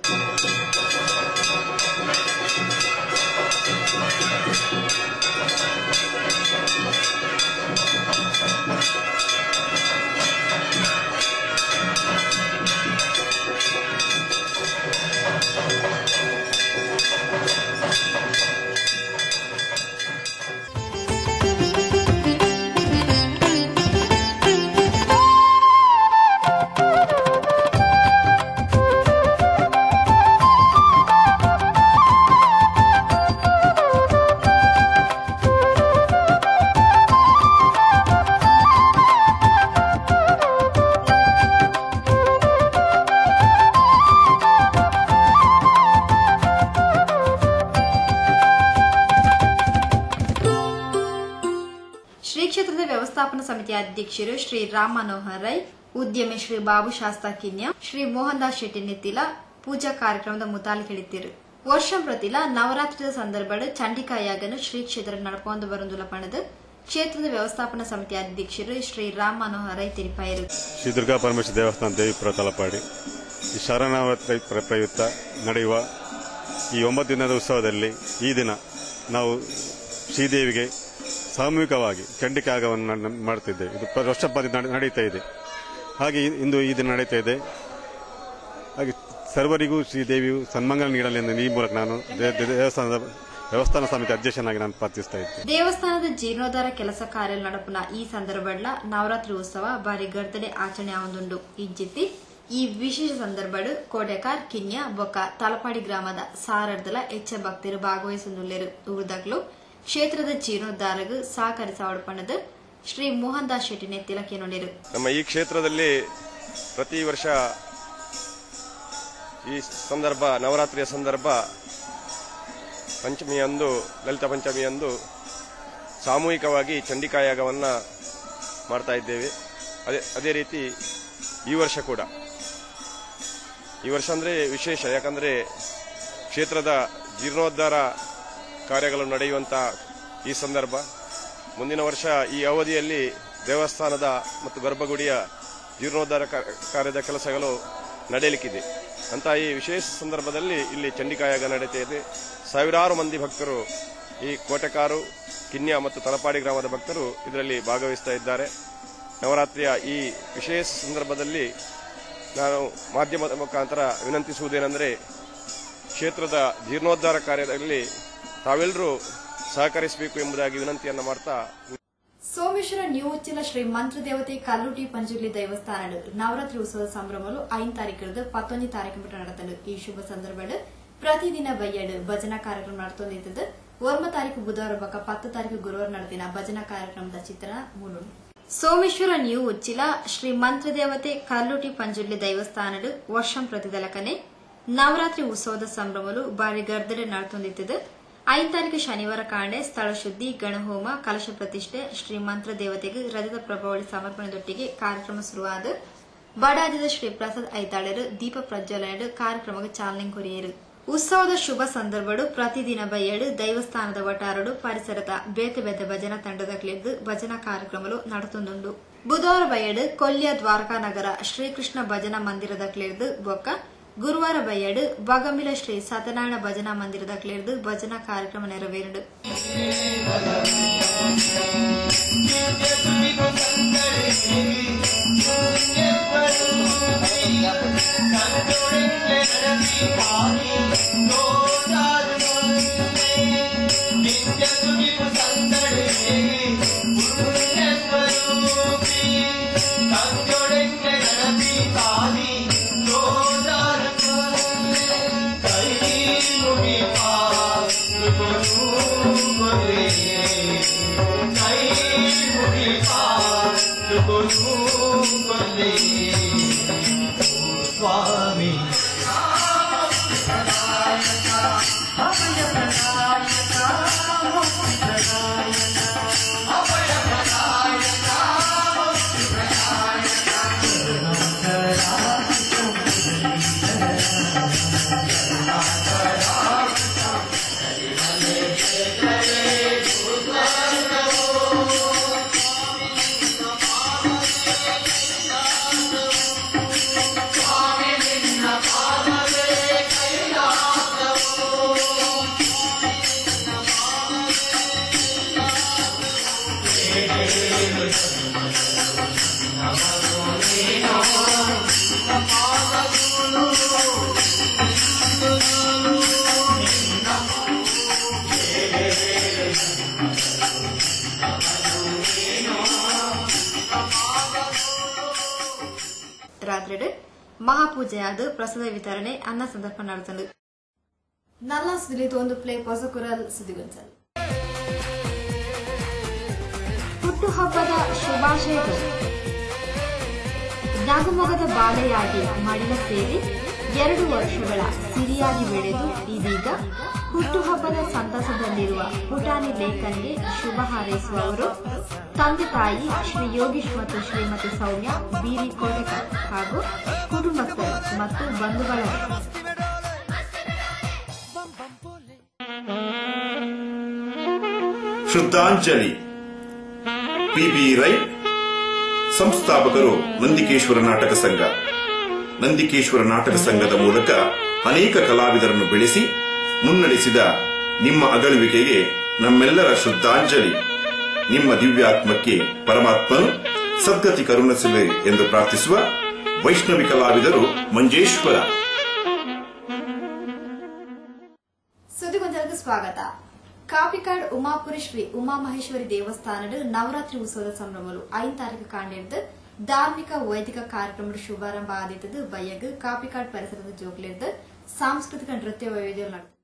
ಶ್ರೀ ಕ್ಷೇತ್ರದ ವ್ಯವಸ್ಥಾಪನಾ ಸಮಿತಿ ಅಧ್ಯಕ್ಷರು ಶ್ರೀ ರಾಮ್ ಮನೋಹರ್ ರೈ, ಉದ್ಯಮಿ ಶ್ರೀ ಬಾಬು ಶಾಸ್ತಾ ಕಿನ್ಯ, ಶ್ರೀ ಮೋಹನ್ ದಾಸ್ ಶೆಟ್ಟಿ ನೆತ್ತಿಲ ಪೂಜಾ ಕಾರ್ಯಕ್ರಮದ ಮುತಾಲಿ ಹೇಳಿದ್ದರು. ವರ್ಷಂ ಪ್ರತಿಲ ನವರಾತ್ರಿಯ ಸಂದರ್ಭದ ಚಂಡಿಕಾಯಾಗನ್ನು ಶ್ರೀ ಕ್ಷೇತ್ರ ನಡಪೊಂದು ಬರುಂದುಲ ಪಣದ ಕ್ಷೇತ್ರದ ವ್ಯವಸ್ಥಾಪನಾ ಸಮಿತಿ ಅಧ್ಯಕ್ಷರು ಶ್ರೀ ರಾಮ್ ಮನೋಹರ್ ರೈ ತಿಳಿಪಾಯರು. ಶ್ರೀ ದುರ್ಗಾ ಪರಮೇಶ್ವರಿ ದೇವಸ್ಥಾನ ದೇವಿಪುರ ತಲಪಾಡಿ ಈ ಶರನವರಾತ್ರಿ ಪ್ರಯುಕ್ತ ನಡೆಯುವ ಈ 9 ದಿನದ ಉತ್ಸವದಲ್ಲಿ ಈ ದಿನ ನಾವು ಶ್ರೀದೇವಿಗೆ ಸಾಮೂಹಿಕವಾಗಿ ಚಂಡಿಕಾಯಾಗವನ್ನು ಮಾಡುತ್ತಿದ್ದೇವೆ. ಇದು ವರ್ಷ ನಡೀತಾ ಇದೆ. ಹಾಗೆ ಇಂದು ಈ ದಿನ ನಡೀತಾ ಇದೆ. ಹಾಗೆ ಸರ್ವರಿಗೂ ಶ್ರೀದೇವಿಯು ಸನ್ಮಂಗಲ ನೀಡಲಿ ಎಂದು ಈ ಮೂಲಕ ನಾನು ದೇವಸ್ಥಾನ ಸಮಿತಿ ಅಧ್ಯಕ್ಷನಾಗಿ ನಾನು ಪ್ರಾರ್ಥಿಸ್ತಾ ಇದ್ದೇನೆ. ದೇವಸ್ಥಾನದ ಜೀರ್ಣೋದ್ಧಾರ ಕೆಲಸ ಕಾರ್ಯ ನಡಪುನ ಈ ಸಂದರ್ಭಡ್ಲ ನವರಾತ್ರಿ ಉತ್ಸವ ಬಾರಿ ಗರ್ದಡೆ ಆಚರಣೆ ಆವೊಂದುಂಡು. ಇಂಚಿತ್ತಿ ಈ ವಿಶೇಷ ಸಂದರ್ಭಡು ಕೋಟೆಕಾರ್ ಕಿನ್ಯ ಬೊಕ್ಕ ತಲಪಾಡಿ ಗ್ರಾಮದ ಸಾರರ್ದಲ ಹೆಚ್ಚ ಭಕ್ತರು ಭಾಗವಹಿಸುವುದಿಲ್ಲರು. ಉಳಿದಾಗಲೂ ಕ್ಷೇತ್ರದ ಜೀರ್ಣೋದ್ಧಾರಗೂ ಸಹಕರಿಸಲ್ಪಟ್ಟದ್ದು ಶ್ರೀ ಮೋಹನ್ ದಾಸ್ ಶೆಟ್ಟಿ ನೆತ್ತಿಲಕ್ಕೆ ನೋಡಿರು. ನಮ್ಮ ಈ ಕ್ಷೇತ್ರದಲ್ಲಿ ಪ್ರತಿ ವರ್ಷ ಈ ಸಂದರ್ಭ ನವರಾತ್ರಿಯ ಸಂದರ್ಭ ಪಂಚಮಿಯಂದು ಲಲಿತ ಪಂಚಮಿಯಂದು ಸಾಮೂಹಿಕವಾಗಿ ಚಂಡಿಕಾಯಾಗವನ್ನು ಮಾಡ್ತಾ ಇದ್ದೇವೆ. ಅದೇ ರೀತಿ ಈ ವರ್ಷ ಕೂಡ ಈ ವರ್ಷ ಅಂದರೆ ವಿಶೇಷ, ಯಾಕಂದರೆ ಕ್ಷೇತ್ರದ ಜೀರ್ಣೋದ್ಧಾರ ಕಾರ್ಯಗಳು ನಡೆಯುವಂಥ ಈ ಸಂದರ್ಭ. ಮುಂದಿನ ವರ್ಷ ಈ ಅವಧಿಯಲ್ಲಿ ದೇವಸ್ಥಾನದ ಮತ್ತು ಗರ್ಭಗುಡಿಯ ಜೀರ್ಣೋದ್ಧಾರ ಕಾರ್ಯದ ಕೆಲಸಗಳು ನಡೆಯಲಿಕ್ಕಿದೆ. ಅಂತ ಈ ವಿಶೇಷ ಸಂದರ್ಭದಲ್ಲಿ ಇಲ್ಲಿ ಚಂಡಿಕಾಯಾಗ ನಡೀತಾ ಇದೆ. ಸಾವಿರಾರು ಮಂದಿ ಭಕ್ತರು, ಈ ಕೋಟೆಕಾರು, ಕಿನ್ಯ ಮತ್ತು ತಲಪಾಡಿ ಗ್ರಾಮದ ಭಕ್ತರು ಇದರಲ್ಲಿ ಭಾಗವಹಿಸ್ತಾ ಇದ್ದಾರೆ. ನವರಾತ್ರಿಯ ಈ ವಿಶೇಷ ಸಂದರ್ಭದಲ್ಲಿ ನಾನು ಮಾಧ್ಯಮದ ಮುಖಾಂತರ ವಿನಂತಿಸುವುದೇನೆಂದರೆ, ಕ್ಷೇತ್ರದ ಜೀರ್ಣೋದ್ಧಾರ ಕಾರ್ಯದಲ್ಲಿ ತಾವೆಲ್ಲರೂ ಸಹಕರಿಸಬೇಕು ಎಂಬುದಾಗಿ ವಿನಂತಿಯನ್ನು ಮಾಡ್ತಾ, ಸೋಮೇಶ್ವರ ನ್ಯೂ ಉಚ್ಚಿಲ ಶ್ರೀ ಮಂತ್ರ ದೇವತೆ ಕಲ್ಲುಟಿ ಪಂಜುರ್ಲಿ ದೇವಸ್ಥಾನ ನವರಾತ್ರಿ ಉತ್ಸವದ ಸಂಭ್ರಮಲು 5 ತಾರೀಕು 11 ತಾರೀಕು ಮುಟ್ಟ ನಡೆತಲು. ಈ ಶುಭ ಸಂದರ್ಭ ಪ್ರತಿದಿನ ಬಯ್ಯಡು ಭಜನಾ ಕಾರ್ಯಕ್ರಮ ನಡೆತೊಂದಿದ್ದು 9 ತಾರೀಕು ಬುಧವಾರ ಬಕ್ಕ 10 ತಾರೀಕು ಗುರುವಾರ ನಡೆದಿನ ಭಜನಾ ಕಾರ್ಯಕ್ರಮದ ಚಿತ್ರಣ ಮೂಲು. ಸೋಮೇಶ್ವರ ನ್ಯೂ ಉಚ್ಚಿಲ ಶ್ರೀ ಮಂತ್ರ ದೇವತೆ ಕಲ್ಲುಟಿ ಪಂಜುರ್ಲಿ ದೇವಸ್ಥಾನ ವರ್ಷಂ ಪ್ರತಿದಲಕನೆ ನವರಾತ್ರಿ ಉತ್ಸವದ ಸಂಭ್ರಮಲು ಬಾರಿ ಗರ್ದಡೆ ನಡೆತೊಂದಿದ್ದು 5 ತಾರೀಕು ಶನಿವಾರ ಕಾಂಡೆ ಸ್ಥಳ ಶುದ್ಧಿ, ಗಣಹೋಮ, ಕಲಶ ಪ್ರತಿಷ್ಠೆ, ಶ್ರೀ ಮಂತ್ರ ದೇವತೆಗೆ ರಜತ ಪ್ರಭಾವಳಿ ಸಮರ್ಪಣೆದೊಟ್ಟಿಗೆ ಕಾರ್ಯಕ್ರಮ ಶುರುವಾದ ಬಡಾಜದ ಶ್ರೀ ಪ್ರಸಾದ್ ಐತಾಳರು ದೀಪ ಪ್ರಜ್ವಲನೆ ಕಾರ್ಯಕ್ರಮಕ್ಕೆ ಚಾಲನೆ ಕೊರಿಯರು. ಉತ್ಸವದ ಶುಭ ಸಂದರ್ಭಡು ಪ್ರತಿದಿನ ಬಯ್ಯಡು ದೈವಸ್ಥಾನದ ಒಟ್ಟಾರಡು ಪರಿಸರದ ಬೇತೆ ಬೇತೆ ಭಜನಾ ತಂಡದಕ್ಲಿದ್ದು ಭಜನಾ ಕಾರ್ಯಕ್ರಮಗಳು ನಡತುಂದುಂಡು. ಬುಧವಾರ ಬಯ್ಯಡು ಕೊಲ್ಯ ದ್ವಾರಕಾನಗರ ಶ್ರೀಕೃಷ್ಣ ಭಜನಾ ಮಂದಿರದಕ್ಲಿದ್ದು ಬೊಕ್ಕ ಗುರುವಾರ ಬಯ್ಯಡು ಬಗಮಿಲ ಶ್ರೀ ಸತ್ಯನಾರಾಯಣ ಭಜನಾ ಮಂದಿರದಕ್ಲಿದ್ದು ಭಜನಾ ಕಾರ್ಯಕ್ರಮ ನೆರವೇರಿಡು. स्वामी ರಾತ್ರಿ ಮಹಾಪೂಜೆಯಾದ ಪ್ರಸಾದ ವಿತರಣೆ ಅನ್ನ ಸಂದರ್ಭ ನಡೆಸಲು ನಲ್ಲ ಸುಲಿದು ಒಂದು ಪ್ಲೇ ಹೊಸಕುರಲ್ ಸುದ್ದಿಗೊಂಚಲು ಹುಟ್ಟುಹಬ್ಬದ ಶುಭಾಶಯಗಳು. ನಗುಮೊಗದ ಬಾಲೆಯಾಗಿ ಮಡಿಲ ಸೇರಿ 2 ವರ್ಷಗಳ ಸಿರಿಯಾಗಿ ಬೆಳೆದು ಇದೀಗ ಹುಟ್ಟುಹಬ್ಬದ ಸಂತಸದಲ್ಲಿರುವ ಪುಟಾಣಿ ಲೇಖನ್ಗೆ ಶುಭ ಹಾರೈಸುವವರು ತಂದೆ ತಾಯಿ ಶ್ರೀ ಯೋಗೀಶ್ ಮತ್ತು ಶ್ರೀಮತಿ ಸೌಮ್ಯ ಬೀರಿ ಕೋಟೆಕರ್ ಹಾಗೂ ಕುಟುಂಬಸ್ಥರು ಮತ್ತು ಬಂಧುಗಳು. ಶ್ರದ್ಧಾಂಜಲಿ. ಪಿ.ಬಿ. ರೈ, ಸಂಸ್ಥಾಪಕರು ನಂದಿಕೇಶ್ವರ ನಾಟಕ ಸಂಘ. ನಂದಿಕೇಶ್ವರ ನಾಟಕ ಸಂಘದ ಮೂಲಕ ಅನೇಕ ಕಲಾವಿದರನ್ನು ಬೆಳೆಸಿ ಮುನ್ನಡೆಸಿದ ನಿಮ್ಮ ಅಗಳುವಿಕೆಗೆ ನಮ್ಮೆಲ್ಲರ ಶ್ರದ್ಧಾಂಜಲಿ. ನಿಮ್ಮ ದಿವ್ಯಾತ್ಮಕ್ಕೆ ಪರಮಾತ್ಮನು ಸದ್ಗತಿ ಕರುಣಿಸಲಿ ಎಂದು ಪ್ರಾರ್ಥಿಸುವ ವೈಷ್ಣವಿ ಕಲಾವಿದರು ಮಂಜೇಶ್ವರ. ಸುದ್ದಿಗೊಂದರಿಗೆ ಸ್ವಾಗತ. ಕಾಪಿಕಾಡ್ ಉಮಾಪುರಿ ಶ್ರೀ ಉಮಾಮಹೇಶ್ವರಿ ದೇವಸ್ಥಾನದ ನವರಾತ್ರಿ ಉತ್ಸವದ ಸಂಭ್ರಮಗಳು 5 ತಾರೀಕು ಕಾಂಡಿದ್ದು ಧಾರ್ಮಿಕ ವೈದಿಕ ಕಾರ್ಯಕ್ರಮದ ಶುಭಾರಂಭ ಆದಿತ್ತದು ಬಯ್ಯಗ್ ಕಾಪಿಕಾಡ್ ಪರಿಸರದ ಜೋಗ್ಲಿದ್ದು ಸಾಂಸ್ಕೃತಿಕ ನೃತ್ಯ ವೈವಿಧ್ಯಗಳು ನಡೆದ.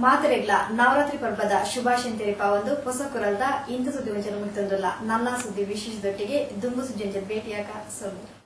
ಮಾತರೆಗ್ಲ ನವರಾತ್ರಿ ಪರ್ವದ ಶುಭಾಶಯ ತೆರಿಪ ಒಂದು ಹೊಸ ಕುರಲ್ದ ಇಂದು ಸುದ್ದಿ ಮುಂಚೆ ಮುಗಿತಂದುಲ್ಲ ನನ್ನ ಸುದ್ದಿ ವಿಶೇಷದೊಟ್ಟಿಗೆ ದುಂಬು ಸುದ್ದಿ ಭೇಟಿಯಾಗ ಸೋಲು.